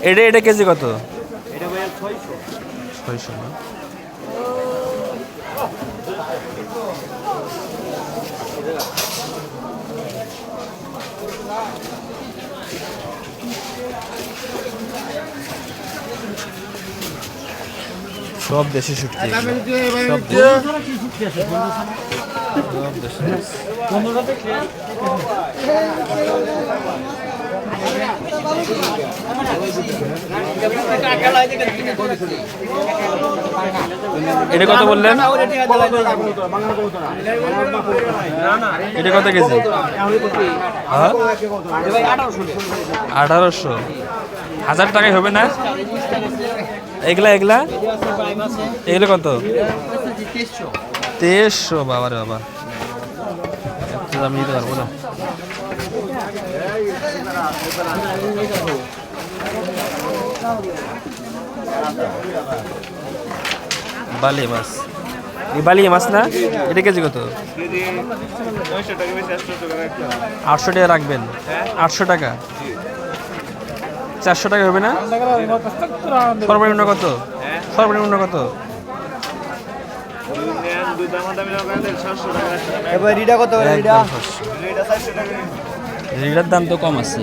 এটা এটা কেজি কত? এটা ভাই 600 না? সব দেশি শুটকি, সব দেশি। এটা কত বললেন? এটা কত কেজি? 1800। 1000 টাকায় হবে না? এগুলা এগুলা এগুলো কত? 2300। বাবারে বাবা, এত দাম নিতে পারবো না। বালি মাছ, এই বালি মাছ না? এটা কেজি কত? 800 টাকা রাখবেন। 800 টাকা, 400 টাকা হবে না? সর্বনিম্ন কত? সর্বনিম্ন কত? রিডার দাম তো কম আছে,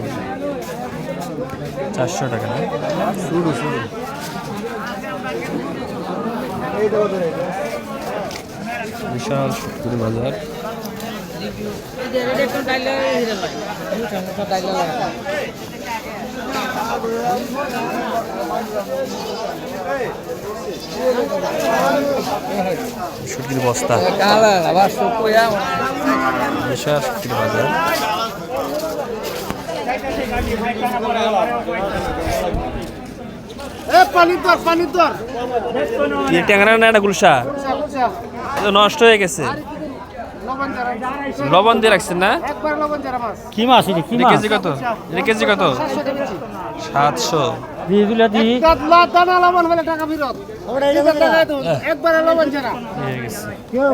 400 টাকা না? শুরু শুরু বিশাল শুক্র বাজার। শুটকির বস্তা, বিশাল শুক্র বাজার। ট্যাংরা না এটা গুলশা? নষ্ট হয়ে গেছে, লবণ দিয়ে রাখছেন না? কি মাছ এটা? কি মাছ? কেজি কত? এটা কেজি কত? 700। দিয়ে দিলা দি দানা লবণ হলে টাকা ফেরত। ওটা এই টাকা তো একবারে লবণ ছাড়া হয়ে গেছে। কেউ